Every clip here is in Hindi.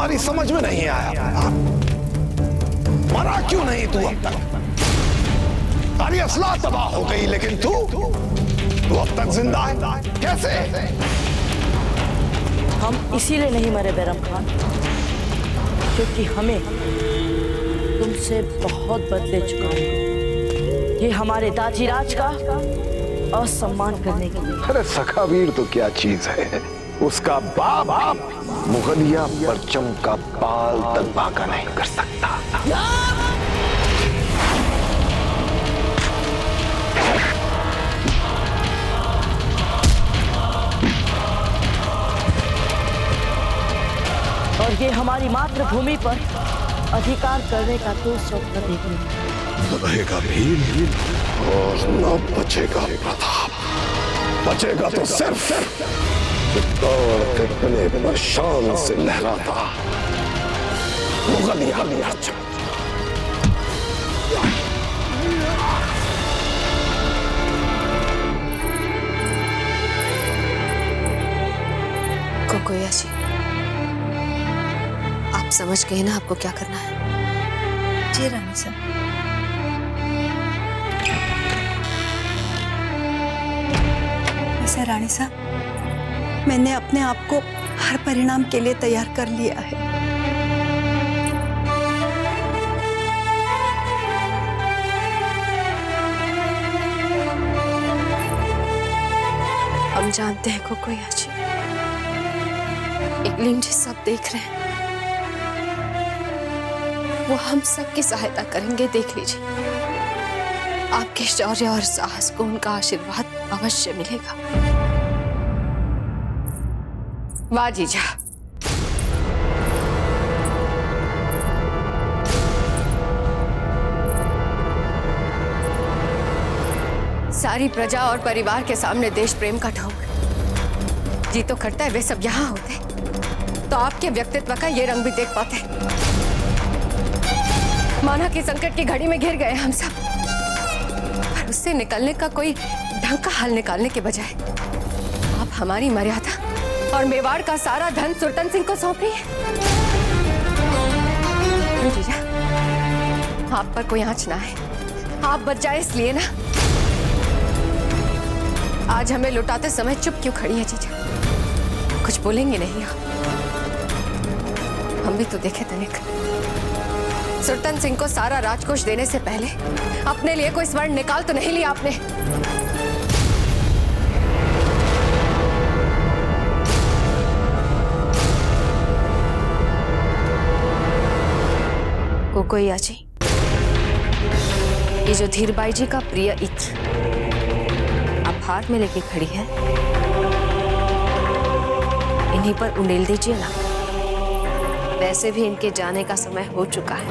हमारी समझ में नहीं आया। मरा क्यों नहीं तू अब तक? सारी असला तबाह हो गई, लेकिन तू अब तक जिंदा है कैसे? हम इसीलिए नहीं मरे बैरम खान, क्योंकि हमें तुमसे बहुत बदले चुका हूं। ये हमारे दाजीराज का असम्मान करने के लिए। अरे सखावीर तो क्या चीज है, उसका बाप मुगलिया परचम का पाल तक बाका नहीं कर सकता। और ये हमारी मातृभूमि पर अधिकार करने का तो स्वप्न देखने रहेगा भील और न बचेगा प्रताप। बचेगा तो सिर्फ कितने पर शान से लहराता मुगलिया परचम। कोकोया जी, आप समझ गए ना आपको क्या करना है? जी रानी साहब। वैसे रानी साहब, मैंने अपने आप को हर परिणाम के लिए तैयार कर लिया है। हम जानते हैं कोकोया जी, इकलीम जी सब देख रहे हैं। वो हम सबकी सहायता करेंगे, देख लीजिए। आपके शौर्य और साहस को उनका आशीर्वाद अवश्य मिलेगा। वाह जीजा। सारी प्रजा और परिवार के सामने देश प्रेम का ढोंग जी तो करता है। वे सब यहाँ होते तो आपके व्यक्तित्व का ये रंग भी देख पाते। माना कि संकट की घड़ी में घिर गए हम सब, पर उससे निकलने का कोई ढंग का हल निकालने के बजाय आप हमारी मर्यादा और मेवाड़ का सारा धन सुल्तान सिंह को सौंप रही है। जीजा, आप पर कोई आंच ना है, आप बच जाए इसलिए ना। आज हमें लुटाते समय चुप क्यों खड़ी है जीजा? कुछ बोलेंगे नहीं आप? हम भी तो देखे तनिक। सुल्तान सिंह को सारा राजकोष देने से पहले अपने लिए कोई स्वर्ण निकाल तो नहीं लिया आपने? कोकोया जी, ये जो धीरबाई जी का प्रिय इत्र आप हाथ में लेके खड़ी है, इन्हीं पर उंडेल दीजिए ना। वैसे भी इनके जाने का समय हो चुका है।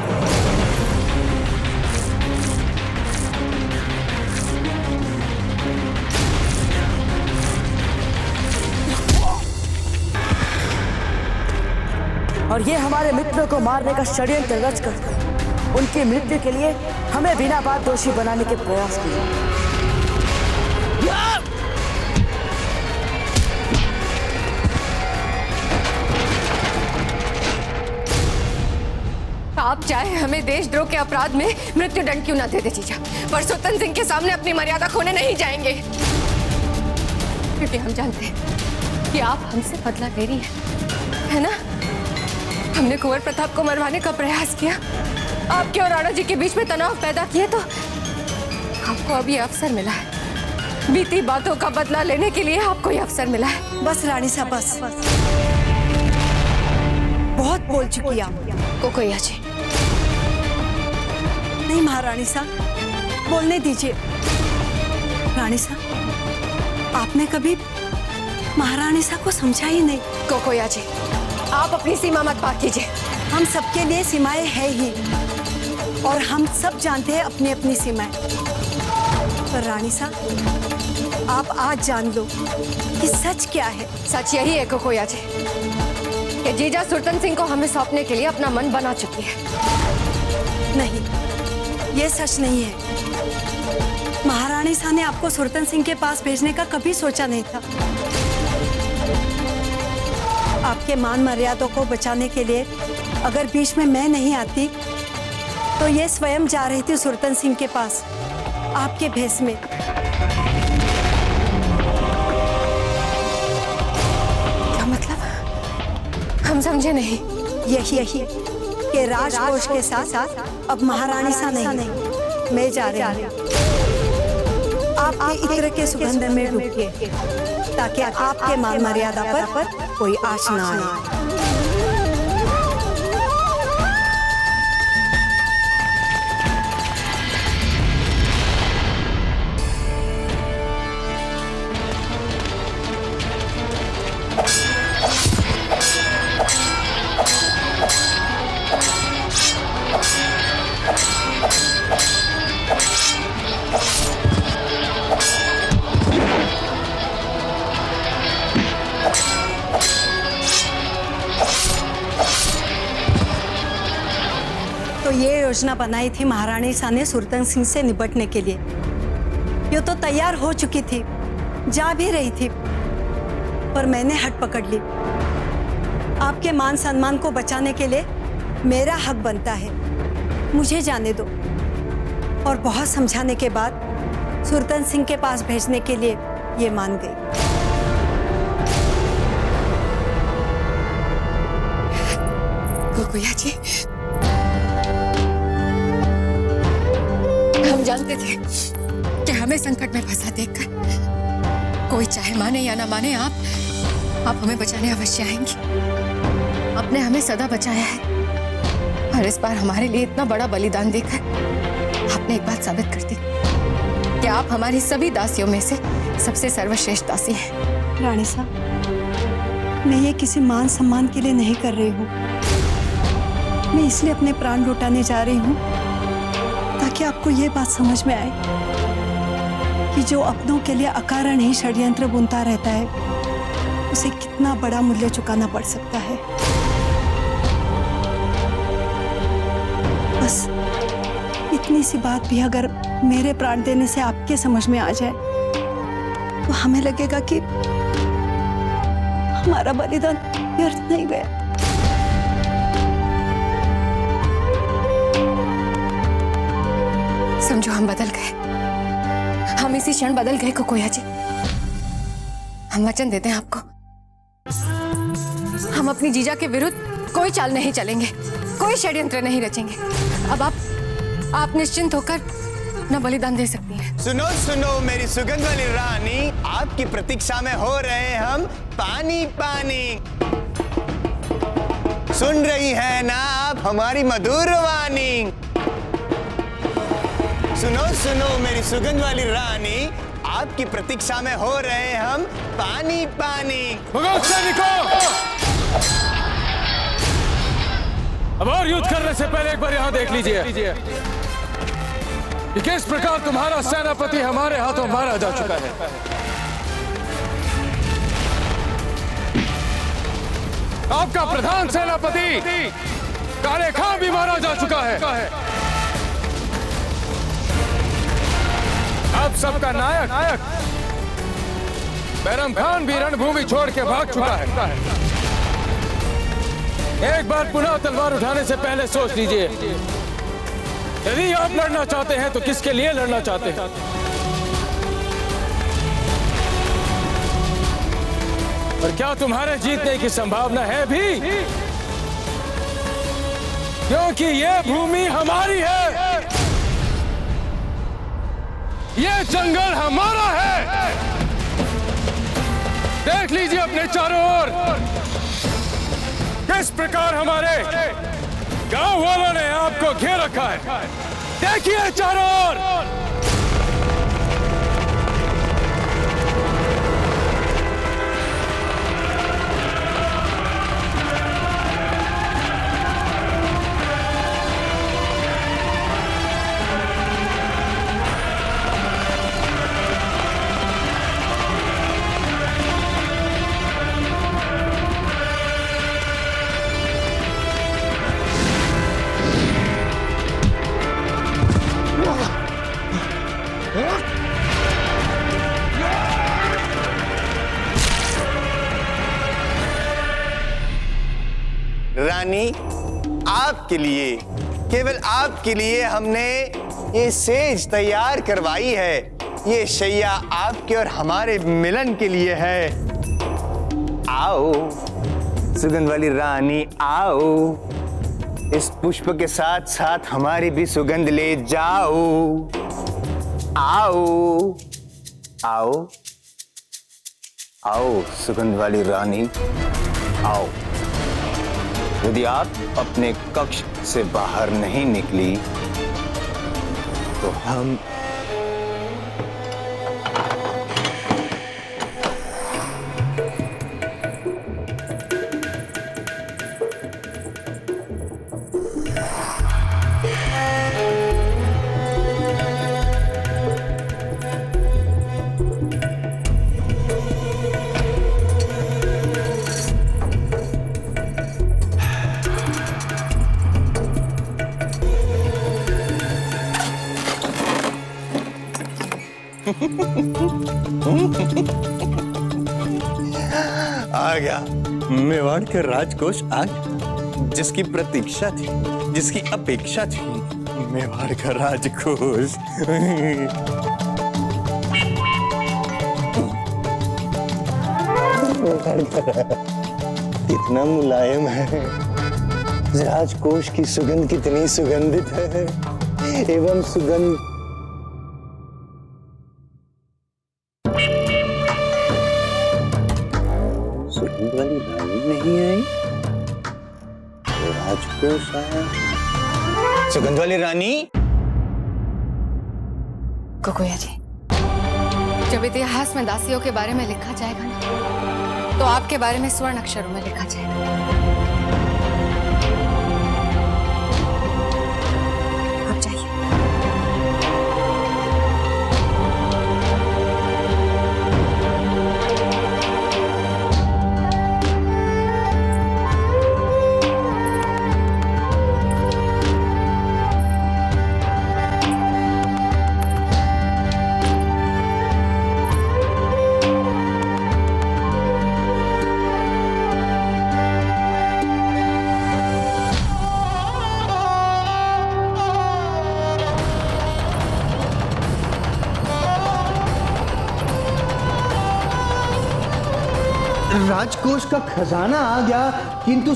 और ये हमारे मित्रों को मारने का षड्यंत्र रचकर उनकी मृत्यु के लिए हमें बिना बात दोषी बनाने के प्रयास किए। आप चाहे हमें देशद्रोह के अपराध में मृत्यु दंड क्यों ना दे दे जीजा, पर सुल्तान सिंह के सामने अपनी मर्यादा खोने नहीं जाएंगे। क्योंकि हम जानते हैं कि आप हमसे बदला ले रही है ना? हमने कुंवर प्रताप को मरवाने का प्रयास किया, आपके और राणा जी के बीच में तनाव पैदा किए, तो आपको अब ये अवसर मिला है। बीती बातों का बदला लेने के लिए आपको ये अवसर मिला है। बस रानी साहब, बस बहुत बोल चुकी आप। कोकोया जी, नहीं महारानी साहब, बोलने दीजिए। रानी साहब, आपने कभी महारानी साहब को समझा ही नहीं। कोकोया जी, आप अपनी सीमा मत पार कीजिए। हम सबके लिए सीमाएं हैं ही, और हम सब जानते हैं अपनी अपनी सीमाएं। पर रानी साहब, आप आज जान लो कि सच क्या है। सच यही है कोकोया जी कि जीजा सुल्तान सिंह को हमें सौंपने के लिए अपना मन बना चुकी है। नहीं, ये सच नहीं है। महारानी साहब ने आपको सुल्तान सिंह के पास भेजने का कभी सोचा नहीं था। आपके मान मर्यादा को बचाने के लिए अगर बीच में मैं नहीं आती तो ये स्वयं जा रही थी सुरतन सिंह के पास आपके भेष में। क्या मतलब? हम समझे नहीं। यही कि राजकोष के साथ साथ अब महारानी सा नहीं मैं जा रही हूँ। आप इत्र के सुगंध में डूबिए ताकि आपके मान मर्यादा पर कोई आँच ना आए। तो ये योजना बनाई थी महारानी सा ने सुरतन सिंह से निपटने के लिए। ये तो तैयार हो चुकी थी, जा भी रही थी, पर मैंने हट पकड़ ली। आपके मान सम्मान को बचाने के लिए मेरा हक बनता है, मुझे जाने दो। और बहुत समझाने के बाद सुरतन सिंह के पास भेजने के लिए ये मान गई। गोकुया जी, हम जानते थे कि हमें संकट में फंसा देखकर कोई चाहे माने या ना माने आप हमें बचाने अवश्य आएंगी। आपने हमें सदा बचाया है और इस बार हमारे लिए इतना बड़ा बलिदान देकर आपने एक बात साबित कर दी कि आप हमारी सभी दासियों में से सबसे सर्वश्रेष्ठ दासी हैं। रानी साहब, मैं ये किसी मान सम्मान के लिए नहीं कर रही हूँ। मैं इसलिए अपने प्राण लौटाने जा रही हूँ ताकि आपको ये बात समझ में आए कि जो अपनों के लिए अकारण ही षड्यंत्र बुनता रहता है उसे कितना बड़ा मूल्य चुकाना पड़ सकता है। बस इतनी सी बात भी अगर मेरे प्राण देने से आपके समझ में आ जाए तो हमें लगेगा कि हमारा बलिदान व्यर्थ नहीं गया। समझो हम बदल गए, हम इसी क्षण बदल गए गोकुया जी। हम वचन देते हैं आपको, हम अपनी जीजा के विरुद्ध कोई चाल नहीं चलेंगे, कोई षड्यंत्र नहीं रचेंगे। अब आप निश्चिंत होकर अपना बलिदान दे सकती हैं। सुनो सुनो मेरी सुगंध वाली रानी, आपकी प्रतीक्षा में हो रहे हम पानी पानी। सुन रही है ना आप हमारी मधुर वाणी? सुनो सुनो मेरी सुगंध वाली रानी, आपकी प्रतीक्षा में हो रहे हम पानी पानी। अब और युद्ध करने से पहले एक बार यहाँ देख लीजिए कि किस प्रकार तुम्हारा सेनापति हमारे हाथों मारा जा चुका है। आपका प्रधान सेनापति काले खां भी मारा जा चुका है। अब सबका नायक बैरम खान भी रणभूमि छोड़ के भाग चुका है। एक बार पुनः तलवार उठाने से पहले सोच लीजिए, यदि आप लड़ना चाहते हैं तो किसके लिए लड़ना चाहते हैं। और क्या तुम्हारे जीतने की संभावना है भी? क्योंकि ये भूमि हमारी है, ये जंगल हमारा है। देख लीजिए अपने चारों ओर किस प्रकार हमारे गांव वालों ने आपको घेर रखा है। देखिए चारों ओर। रानी, आपके लिए, केवल आपके लिए हमने ये सेज तैयार करवाई है। ये शैया आपके और हमारे मिलन के लिए है। आओ सुगंध वाली रानी, आओ, इस पुष्प के साथ साथ हमारी भी सुगंध ले जाओ। आओ आओ आओ सुगंध वाली रानी, आओ। यदि आप अपने कक्ष से बाहर नहीं निकली तो हम आ गया मेवाड़ का राजकोष, आ गया। जिसकी प्रतीक्षा थी, जिसकी अपेक्षा थी, मेवाड़ का राजकोष। कितना मुलायम है, राजकोष की सुगंध कितनी सुगंधित है, एवं सुगंध वाली रानी नहीं आई तो राजकोष आया। सुगंध वाली रानी, कुकुया जी, जब इतिहास में दासियों के बारे में लिखा जाएगा ना, तो आपके बारे में स्वर्ण अक्षरों में लिखा जाएगा। आप जाइए। राजकोष का खजाना आ गया, किंतु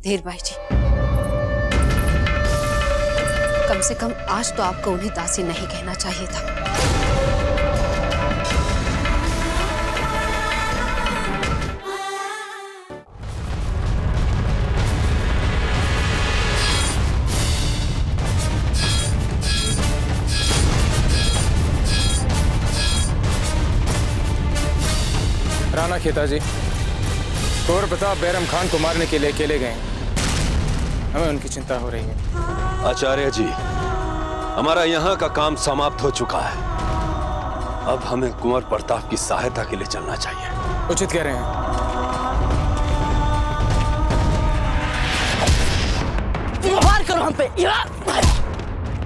धीर भाई जी, कम से कम आज तो आपको उन्हें दासी नहीं कहना चाहिए था। राणा खेताजी, कुंवर प्रताप बैरम खान को मारने के लिए अकेले गए। हमें उनकी चिंता हो रही है। आचार्य जी, हमारा यहाँ का काम समाप्त हो चुका है। अब हमें कुंवर प्रताप की सहायता के लिए चलना चाहिए। उचित कह रहे हैं। वार करो हम पे,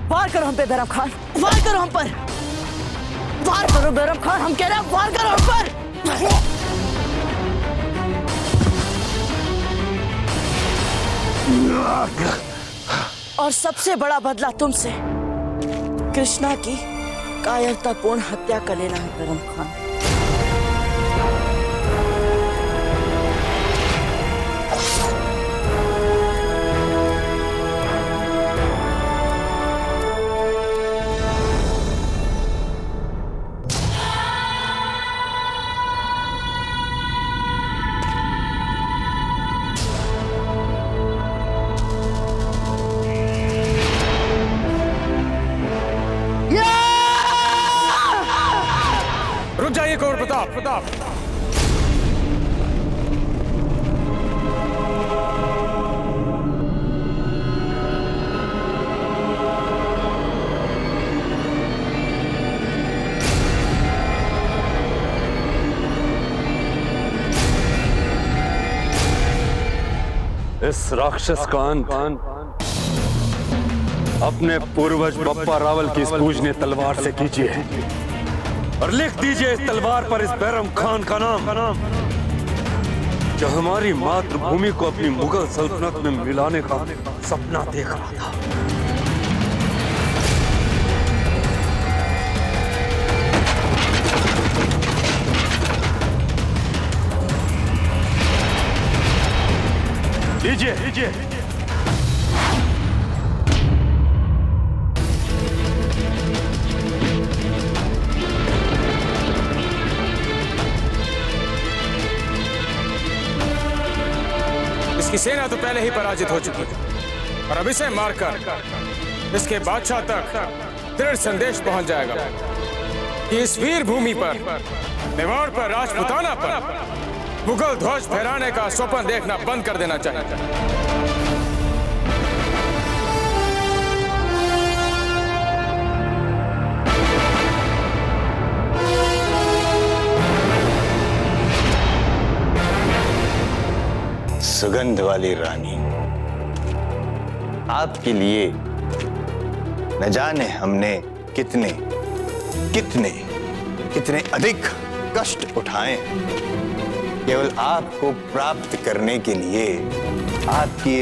वार करो हम पे बैरम खान, वार करो हम पर, वार करो बैरम खान, हम कह रहे हैं वार करो हम पर। और सबसे बड़ा बदला तुमसे कृष्णा की कायरतापूर्ण हत्या कर लेना है बैरम खान। रुक जाइए कुंवर प्रताप। इस राक्षस का अंत अपने पूर्वज बप्पा रावल की इस पूजनीय तलवार से कीजिए और लिख दीजिए इस तलवार पर इस बैरम खान का नाम, जो हमारी मातृभूमि को अपनी मुगल सल्तनत में मिलाने का सपना देख रहा था। लीजिए। इसकी सेना तो पहले ही पराजित हो चुकी है और अब इसे मारकर इसके बादशाह तक दृढ़ संदेश पहुंच जाएगा कि इस वीर भूमि पर, मेवाड़ पर, राजपुताना पर मुगल ध्वज फहराने का स्वप्न देखना बंद कर देना चाहिए। सुगंध वाली रानी, आपके लिए न जाने हमने कितने अधिक कष्ट उठाए केवल आपको प्राप्त करने के लिए। आपकी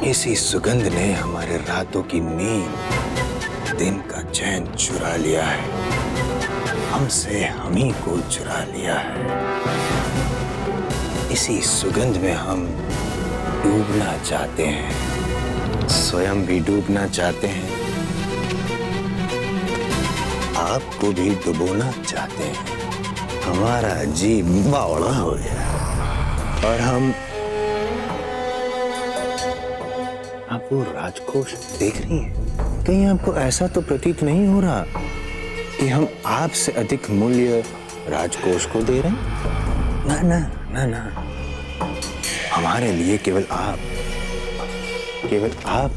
इसी सुगंध ने हमारे रातों की नींद, दिन का चैन चुरा लिया है, हमसे हम ही को चुरा लिया है। इसी सुगंध में हम डूबना चाहते हैं, स्वयं भी डूबना चाहते हैं, आपको भी डुबोना चाहते हैं। हमारा जी बावड़ा हो गया और हम, आप वो राजकोष देख रही हैं? कहीं आपको ऐसा तो प्रतीत नहीं हो रहा कि हम आपसे अधिक मूल्य राजकोष को दे रहे हैं? ना ना ना ना, हमारे लिए केवल आप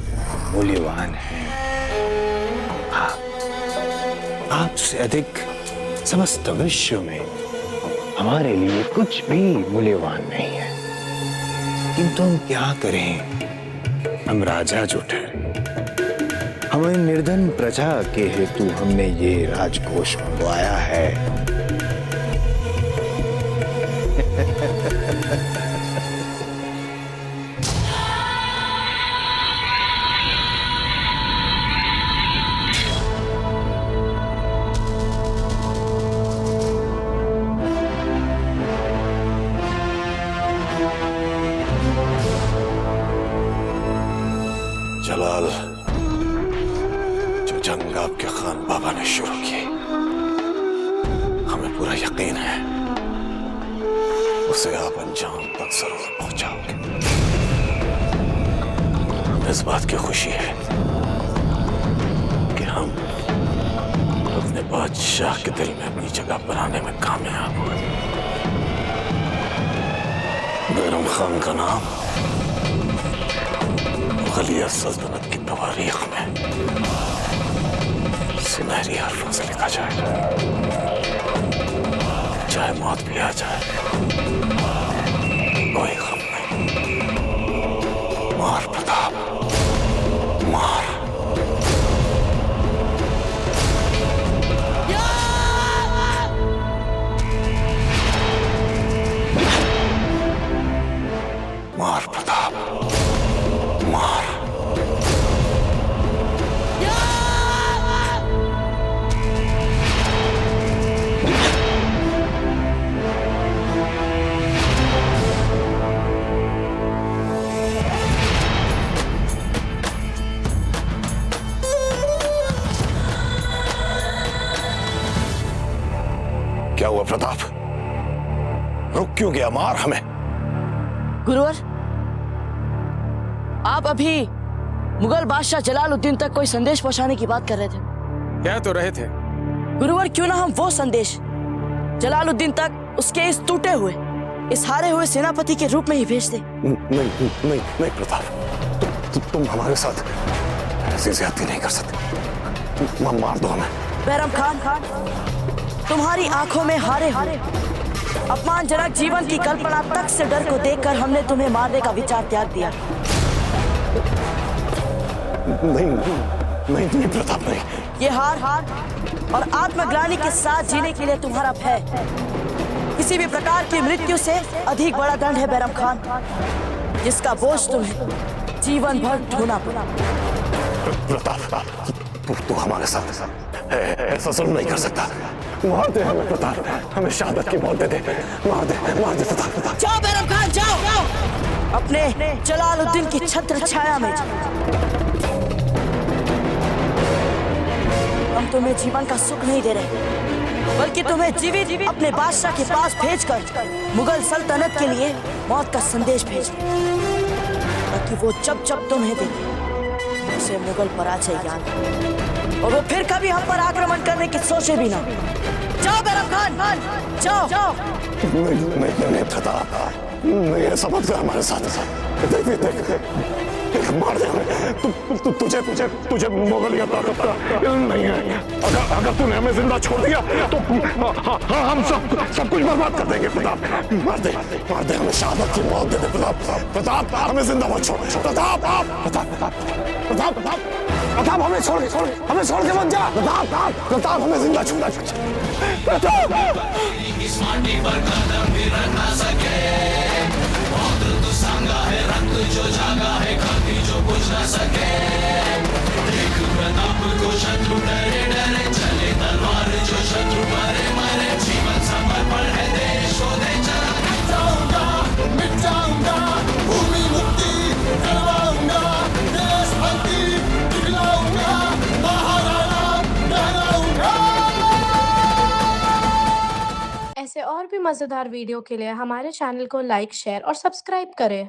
मूल्यवान हैं। आपसे अधिक समस्त विश्व में हमारे लिए कुछ भी मूल्यवान नहीं है। किंतु हम क्या करें, हम राजा जो ठहरे, हमें निर्धन प्रजा के हेतु हमने ये राजकोष मंगवाया है। जलाल, जो जंग आपके खान बाबा ने शुरू की, हमें पूरा यकीन है उसे आप अंजाम तक जरूर पहुंचाओगे। हमें इस बात की खुशी है कि हम अपने बादशाह के दिल में अपनी जगह बनाने में कामयाब हुए। बैरम खान का नाम मुगलिया सल्तनत की तवारीख में सुनहरी हरफों से लिखा जाएगा, चाहे मौत भी आ जाए कोई गम नहीं। मार प्रताप, मार। मार प्रताप, मार। क्या हुआ प्रताप? रुक क्यों गया? मार हमें। गुरुवर, आप अभी मुगल बादशाह जलालुद्दीन तक कोई संदेश पहुंचाने की बात कर रहे थे। कह तो रहे थे गुरुवर, क्यों ना हम वो संदेश जलालुद्दीन तक उसके इस टूटे हुए, इस हारे हुए सेनापति के रूप में ही भेज दें। नहीं प्रताप, तुम हमारे साथ ऐसी ज्यादती नहीं कर सकते। मार दो हमें। बैरम खान, तुम्हारी आंखों में हारे हुए अपमानजनक जीवन की कल्पना तक से डर को देखकर हमने तुम्हें मारने का विचार त्याग दिया। नहीं प्रताप, नहीं। ये हार और आत्मग्लानि के साथ जीने के लिए तुम्हारा भय किसी भी प्रकार की मृत्यु से अधिक बड़ा दंड है बैरम खान, जिसका बोझ तुम्हें जीवन भर ढोना पड़ा। प्रताप, तू हमारे साथ ऐसा जुल्म नहीं कर सकता। मार दे हमें प्रताप, हमें शहादत की मौत दे दे, मार दे प्रताप। जाओ बैरम खान, जाओ अपने जलालुद्दीन की छत्र छाया में जाओ। हम तुम्हें जीवन का सुख नहीं दे रहे, बल्कि तुम्हें जीवित अपने बादशाह के पास भेजकर मुगल सल्तनत के लिए मौत का संदेश भेज रहे, ताकि वो जब तुम्हें देखे उसे मुगल पराजय याद हो, और वो फिर कभी हम पर आक्रमण करने की सोचे भी ना। जाओ बैरम खान, जाओ। नहीं प्रताप, नहीं, ऐसा मत कर हमारे साथ। देख, मार दे हमें। तुझे मुगलिया ताकत का इल्म नहीं है। अगर तूने हमें जिंदा छोड़ दिया तो हम सब कुछ बर्बाद कर देंगे प्रताप। मार दे हमें शहादत की मौत दे दे प्रताप, हमें जिंदा मत छोड़ प्रताप, हमें छोड़ के मत जा प्रताप, हमें जिंदा छोड़ प्रताप। ऐसे और भी मज़ेदार वीडियो के लिए हमारे चैनल को लाइक, शेयर और सब्सक्राइब करें।